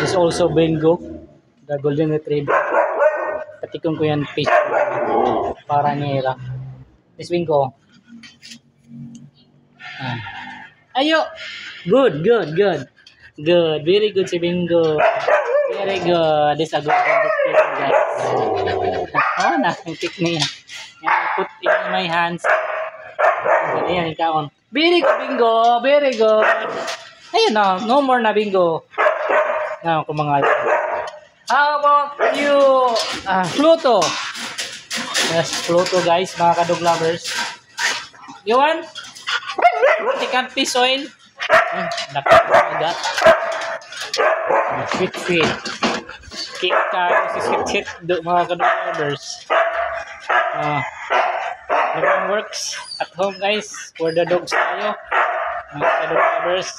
This also Bingo, the golden retriever. Patikon ko yan fish para nira. This Bingo. Ayo. Good. Very good si Bingo. Very good. This a good retriever, guys. Oh, na-pick niya. Yan, put in my hands. Ayan, ikaw. Very good, Bingo. Very good. Ayun na. No more na, Bingo. Now, kumangal. How about you? Pluto. Yes, Pluto, guys. Mga kadog lovers. You want? Tikan fish oil. Dapat mo agad. Sweet. Cake tayo. Sweet. Mga kadog lovers. Everyone works at home, guys, for the dogs tayo, mga kadog lovers.